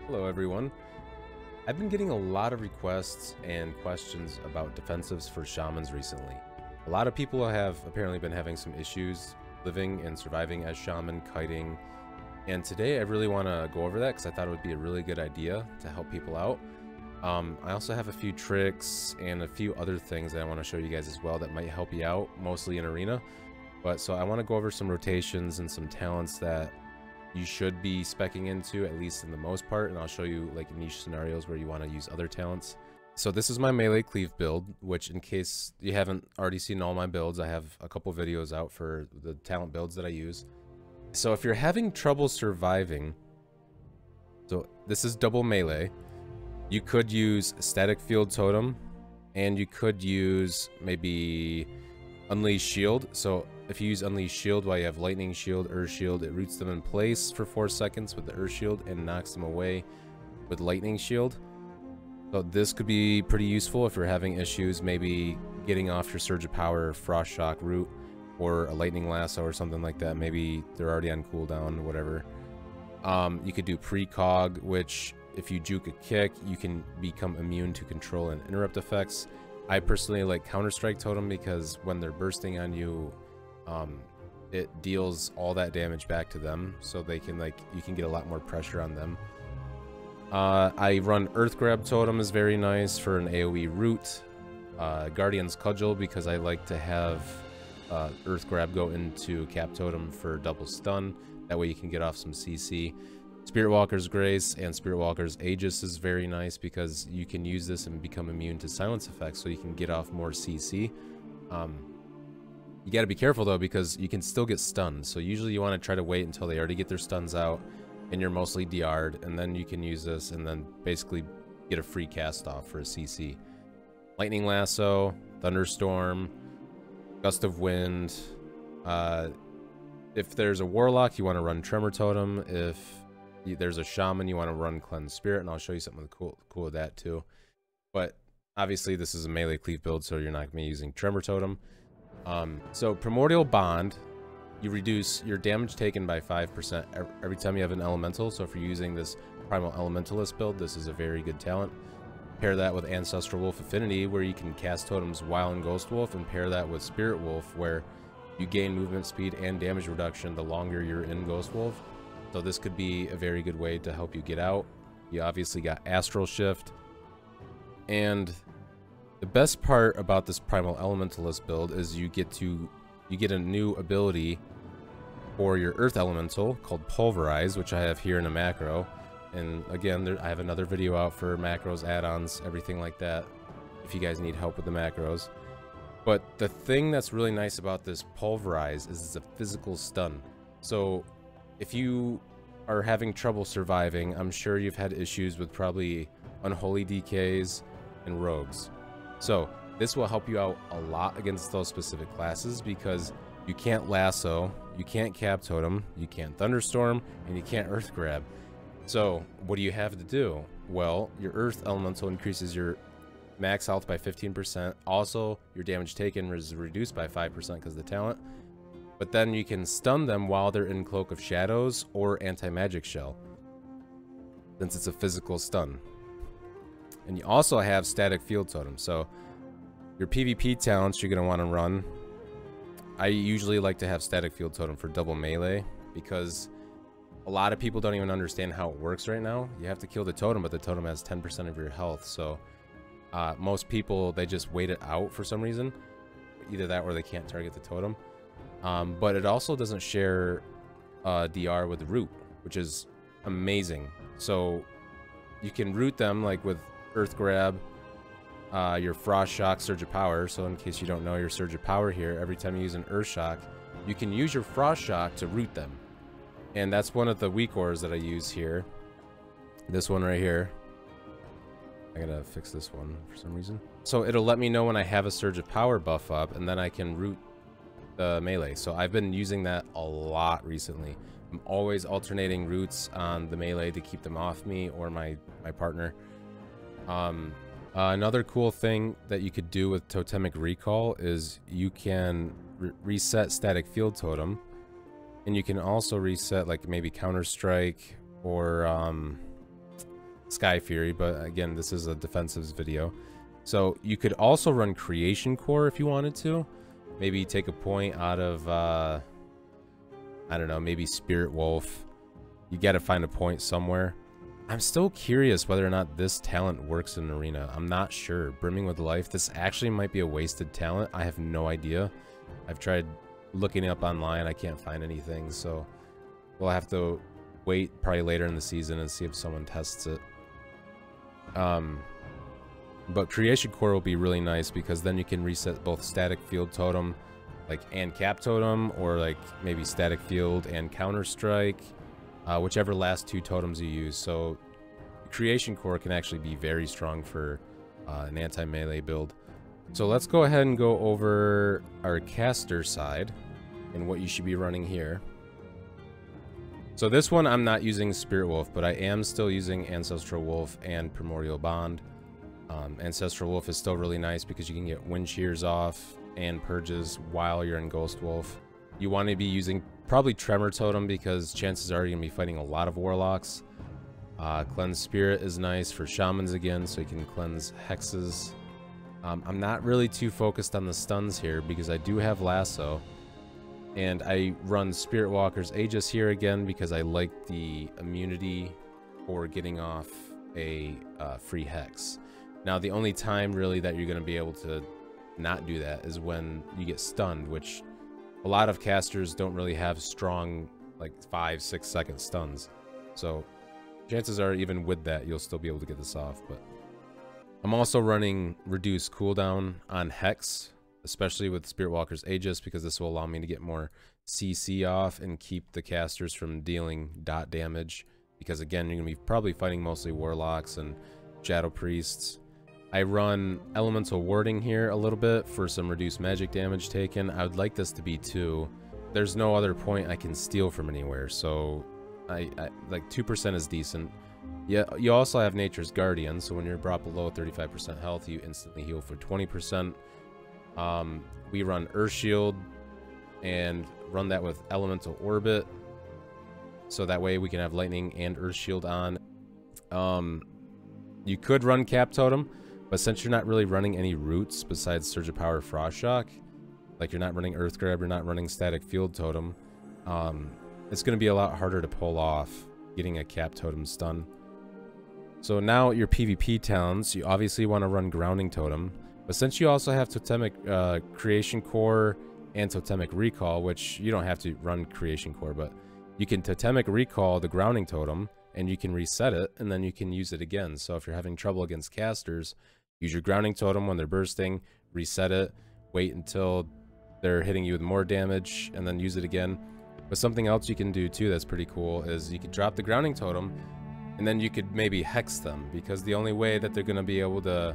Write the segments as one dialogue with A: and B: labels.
A: Hello everyone. I've been getting a lot of requests and questions about defensives for shamans recently. A lot of people have apparently been having some issues living and surviving as shaman, kiting, and today I really want to go over that because I thought it would be a really good idea to help people out. I also have a few tricks and a few other things that I want to show you guys as well that might help you out, mostly in arena. So I want to go over some rotations and some talents that you should be speccing into, at least in the most part, and I'll show you like niche scenarios where you want to use other talents. So this is my melee cleave build, which in case you haven't already seen all my builds, I have a couple videos out for the talent builds that I use. So if you're having trouble surviving, so this is double melee, you could use static field totem, and you could use maybe Unleash Shield. So if you use Unleash Shield while you have Lightning Shield, Earth Shield, it roots them in place for 4 seconds with the Earth Shield and knocks them away with Lightning Shield. So this could be pretty useful if you're having issues, maybe getting off your Surge of Power, Frost Shock route, or a Lightning Lasso or something like that. Maybe they're already on cooldown or whatever. You could do Precog, which if you juke a kick, you can become immune to control and interrupt effects. I personally like Counter-Strike Totem because when they're bursting on you, it deals all that damage back to them, so they can you can get a lot more pressure on them. I run Earth Grab Totem is very nice for an AoE route. Guardian's Cudgel because I like to have Earth Grab go into Cap Totem for double stun. That way you can get off some CC. Spirit Walker's Grace and Spirit Walker's Aegis is very nice because you can use this and become immune to silence effects, so you can get off more CC. You got to be careful though because you can still get stunned, so usually you want to try to wait until they already get their stuns out and you're mostly DR'd, and then you can use this and then basically get a free cast off for a CC. Lightning Lasso, Thunderstorm, Gust of Wind. If there's a Warlock, you want to run Tremor Totem. If there's a Shaman, you want to run Cleanse Spirit, and I'll show you something cool with that too. But obviously this is a melee cleave build, so you're not going to be using Tremor Totem. So Primordial Bond, you reduce your damage taken by 5% every time you have an elemental. So if you're using this Primal Elementalist build, this is a very good talent. Pair that with Ancestral Wolf Affinity, where you can cast totems while in Ghost Wolf, and pair that with Spirit Wolf, where you gain movement speed and damage reduction the longer you're in Ghost Wolf. So this could be a very good way to help you get out. You obviously got Astral Shift. And the best part about this Primal Elementalist build is you get a new ability for your Earth Elemental called Pulverize, which I have here in a macro. And again, I have another video out for macros, add-ons, everything like that, if you guys need help with the macros. But the thing that's really nice about this Pulverize is it's a physical stun. So if you are having trouble surviving, I'm sure you've had issues with probably Unholy DKs and Rogues. So this will help you out a lot against those specific classes because you can't Lasso, you can't Cap Totem, you can't Thunderstorm, and you can't Earth Grab. So what do you have to do? Well, your Earth Elemental increases your max health by 15%. Also, your damage taken is reduced by 5% because of the talent. But then you can stun them while they're in Cloak of Shadows or Anti-Magic Shell, since it's a physical stun. And you also have Static Field Totem. So your PvP talents you're going to want to run. I usually like to have Static Field Totem for double melee because a lot of people don't even understand how it works right now. You have to kill the totem, but the totem has 10% of your health. So most people, they just wait it out for some reason. Either that or they can't target the totem. But it also doesn't share DR with the root, which is amazing. So you can root them like with Earth Grab, your Frost Shock, Surge of Power. So in case you don't know your Surge of Power here, every time you use an Earth Shock, you can use your Frost Shock to root them. And that's one of the weak ores that I use here. This one right here. I gotta fix this one for some reason. So it'll let me know when I have a Surge of Power buff up, and then I can root the melee. So I've been using that a lot recently. I'm always alternating roots on the melee to keep them off me or my partner. Another cool thing that you could do with Totemic Recall is you can reset Static Field Totem, and you can also reset like maybe Counter-Strike or Sky Fury, but again, this is a defensives video. So you could also run Creation Core if you wanted to. Maybe take a point out of, I don't know, maybe Spirit Wolf. You got to find a point somewhere. I'm still curious whether or not this talent works in Arena. I'm not sure. Brimming with Life, this actually might be a wasted talent. I have no idea. I've tried looking it up online. I can't find anything, so we'll have to wait probably later in the season and see if someone tests it. But Creation Core will be really nice because then you can reset both Static Field Totem and Cap Totem, or like maybe Static Field and Counter Strike, whichever last 2 totems you use. So Creation Core can actually be very strong for an anti-melee build. So let's go ahead and go over our caster side and what you should be running here. So this one I'm not using Spirit Wolf, but I am still using Ancestral Wolf and Primordial Bond. Ancestral Wolf is still really nice because you can get Wind Shears off and purges while you're in Ghost Wolf. You want to be using probably Tremor Totem because chances are you're going to be fighting a lot of Warlocks. Cleanse Spirit is nice for Shamans again, so you can cleanse Hexes. I'm not really too focused on the stuns here because I do have Lasso. And I run Spirit Walker's Aegis here again because I like the immunity for getting off a free Hex. Now, the only time really that you're going to be able to not do that is when you get stunned, which a lot of casters don't really have strong, like 5-6 second stuns. So chances are even with that, you'll still be able to get this off. But I'm also running Reduce Cooldown on Hex, especially with Spirit Walker's Aegis, because this will allow me to get more CC off and keep the casters from dealing dot damage. Because again, you're going to be probably fighting mostly Warlocks and Shadow Priests. I run Elemental Warding here a little bit for some reduced magic damage taken. I would like this to be 2. There's no other point I can steal from anywhere, so I like 2% is decent. Yeah, you also have Nature's Guardian, so when you're brought below 35% health, you instantly heal for 20%. We run Earth Shield and run that with Elemental Orbit, so that way we can have Lightning and Earth Shield on. You could run Cap Totem, but since you're not really running any roots besides Surge of Power, Frost Shock, like you're not running Earth Grab, you're not running Static Field Totem, it's going to be a lot harder to pull off getting a Cap Totem stun. So now your PvP talents, you obviously want to run Grounding Totem, but since you also have Totemic Creation Core and Totemic Recall, which you don't have to run Creation Core, but you can Totemic Recall the Grounding Totem, and you can reset it, and then you can use it again. So if you're having trouble against casters, use your Grounding Totem when they're bursting, reset it, wait until they're hitting you with more damage, and then use it again. But something else you can do too that's pretty cool is you could drop the Grounding Totem, and then you could maybe Hex them, because the only way that they're going to be able to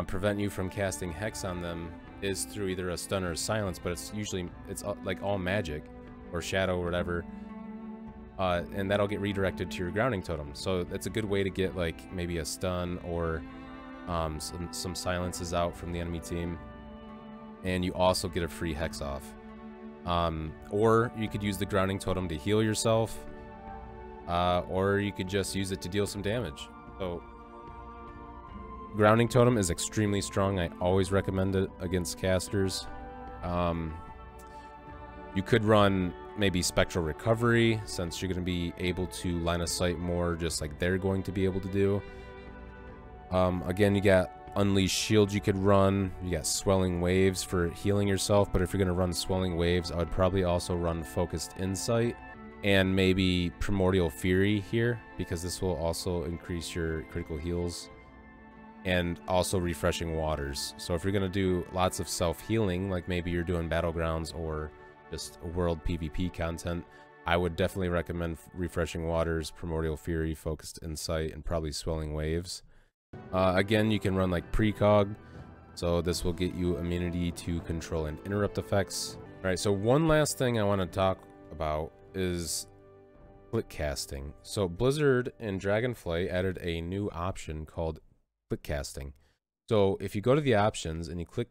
A: prevent you from casting Hex on them is through either a stun or a silence, but it's usually, it's like all magic, or shadow or whatever. And that'll get redirected to your Grounding Totem. So it's a good way to get like maybe a stun or some silences out from the enemy team. And you also get a free Hex off. Or you could use the Grounding Totem to heal yourself. Or you could just use it to deal some damage. So Grounding Totem is extremely strong. I always recommend it against casters. You could run maybe Spectral Recovery, since you're going to be able to line of sight more, just like they're going to be able to do. Again, you got Unleashed Shield you could run. You got Swelling Waves for healing yourself, but if you're going to run Swelling Waves, I would probably also run Focused Insight and maybe Primordial Fury here, because this will also increase your critical heals, and also Refreshing Waters. So if you're going to do lots of self-healing, like maybe you're doing Battlegrounds or just world PvP content, I would definitely recommend Refreshing Waters, Primordial Fury, Focused Insight, and probably Swelling Waves. Again, you can run like Precog, so this will get you immunity to control and interrupt effects. Alright, so one last thing I want to talk about is click casting. So Blizzard and Dragonflight added a new option called click casting. So if you go to the options and you click,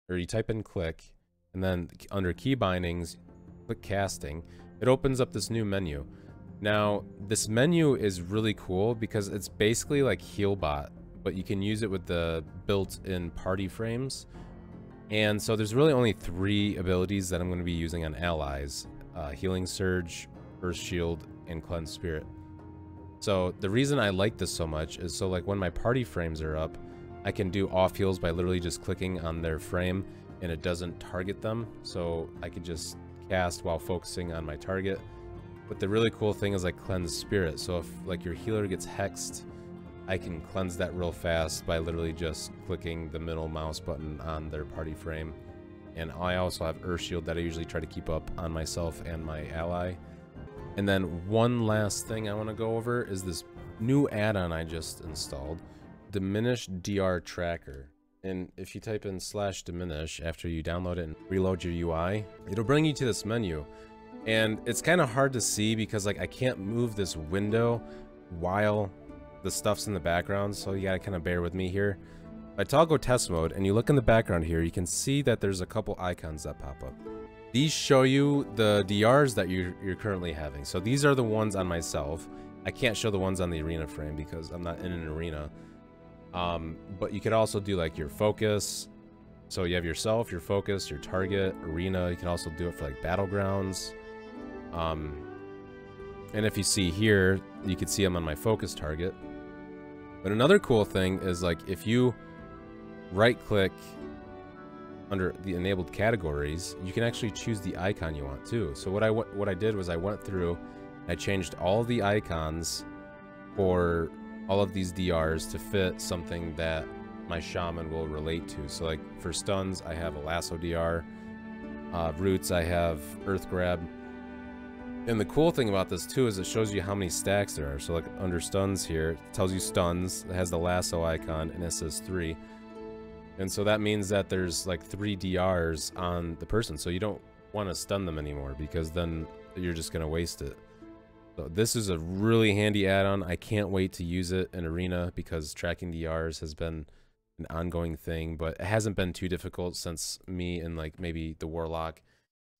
A: or you type in click, and then under key bindings, click casting, it opens up this new menu. Now, this menu is really cool because it's basically like Healbot, but you can use it with the built-in party frames. And so there's really only 3 abilities that I'm going to be using on allies. Healing Surge, Burst Shield, and Cleanse Spirit. So the reason I like this so much is so like when my party frames are up, I can do off heals by literally just clicking on their frame and it doesn't target them. So I could just cast while focusing on my target. But the really cool thing is like Cleanse Spirit. So if like your healer gets hexed, I can cleanse that real fast by literally just clicking the middle mouse button on their party frame. And I also have Earth Shield that I usually try to keep up on myself and my ally. And then one last thing I want to go over is this new add-on I just installed, Diminish DR Tracker. And if you type in /diminish after you download it and reload your UI, it'll bring you to this menu. And it's kind of hard to see because like I can't move this window while the stuff's in the background, so you gotta kind of bear with me here. If I toggle test mode and you look in the background here, you can see that there's a couple icons that pop up. These show you the DRs that you're currently having. So these are the ones on myself. I can't show the ones on the arena frame because I'm not in an arena. But you could also do like your focus. So you have yourself, your focus, your target, arena. You can also do it for like battlegrounds. And if you see here, you can see I'm on my focus target. But another cool thing is like if you right click under the enabled categories, you can actually choose the icon you want too. So what I did was I went through, I changed all the icons for all of these DRs to fit something that my shaman will relate to. So like for stuns, I have a lasso DR. Roots, I have earth grab. And the cool thing about this too is it shows you how many stacks there are. So like under stuns here, it tells you stuns, it has the lasso icon, and it says 3. And so that means that there's like 3 DRs on the person. So you don't want to stun them anymore because then you're just going to waste it. So this is a really handy add-on. I can't wait to use it in Arena because tracking DRs has been an ongoing thing, but it hasn't been too difficult since me and like maybe the Warlock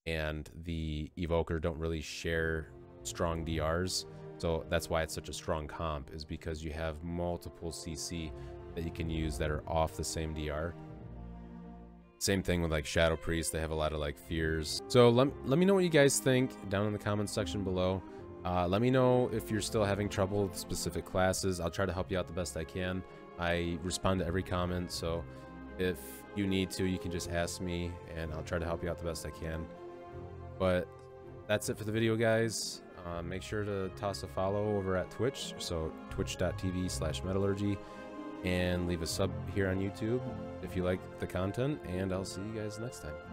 A: and the Evoker don't really share strong DRs. So that's why it's such a strong comp, is because you have multiple CC that you can use that are off the same DR. Same thing with like Shadow Priest, they have a lot of like fears. So let me know what you guys think down in the comments section below. Let me know if you're still having trouble with specific classes. I'll try to help you out the best I can. I respond to every comment, so if you need to, you can just ask me and I'll try to help you out the best I can. But that's it for the video, guys. Make sure to toss a follow over at Twitch, so twitch.tv/metallurgy, and leave a sub here on YouTube if you like the content, and I'll see you guys next time.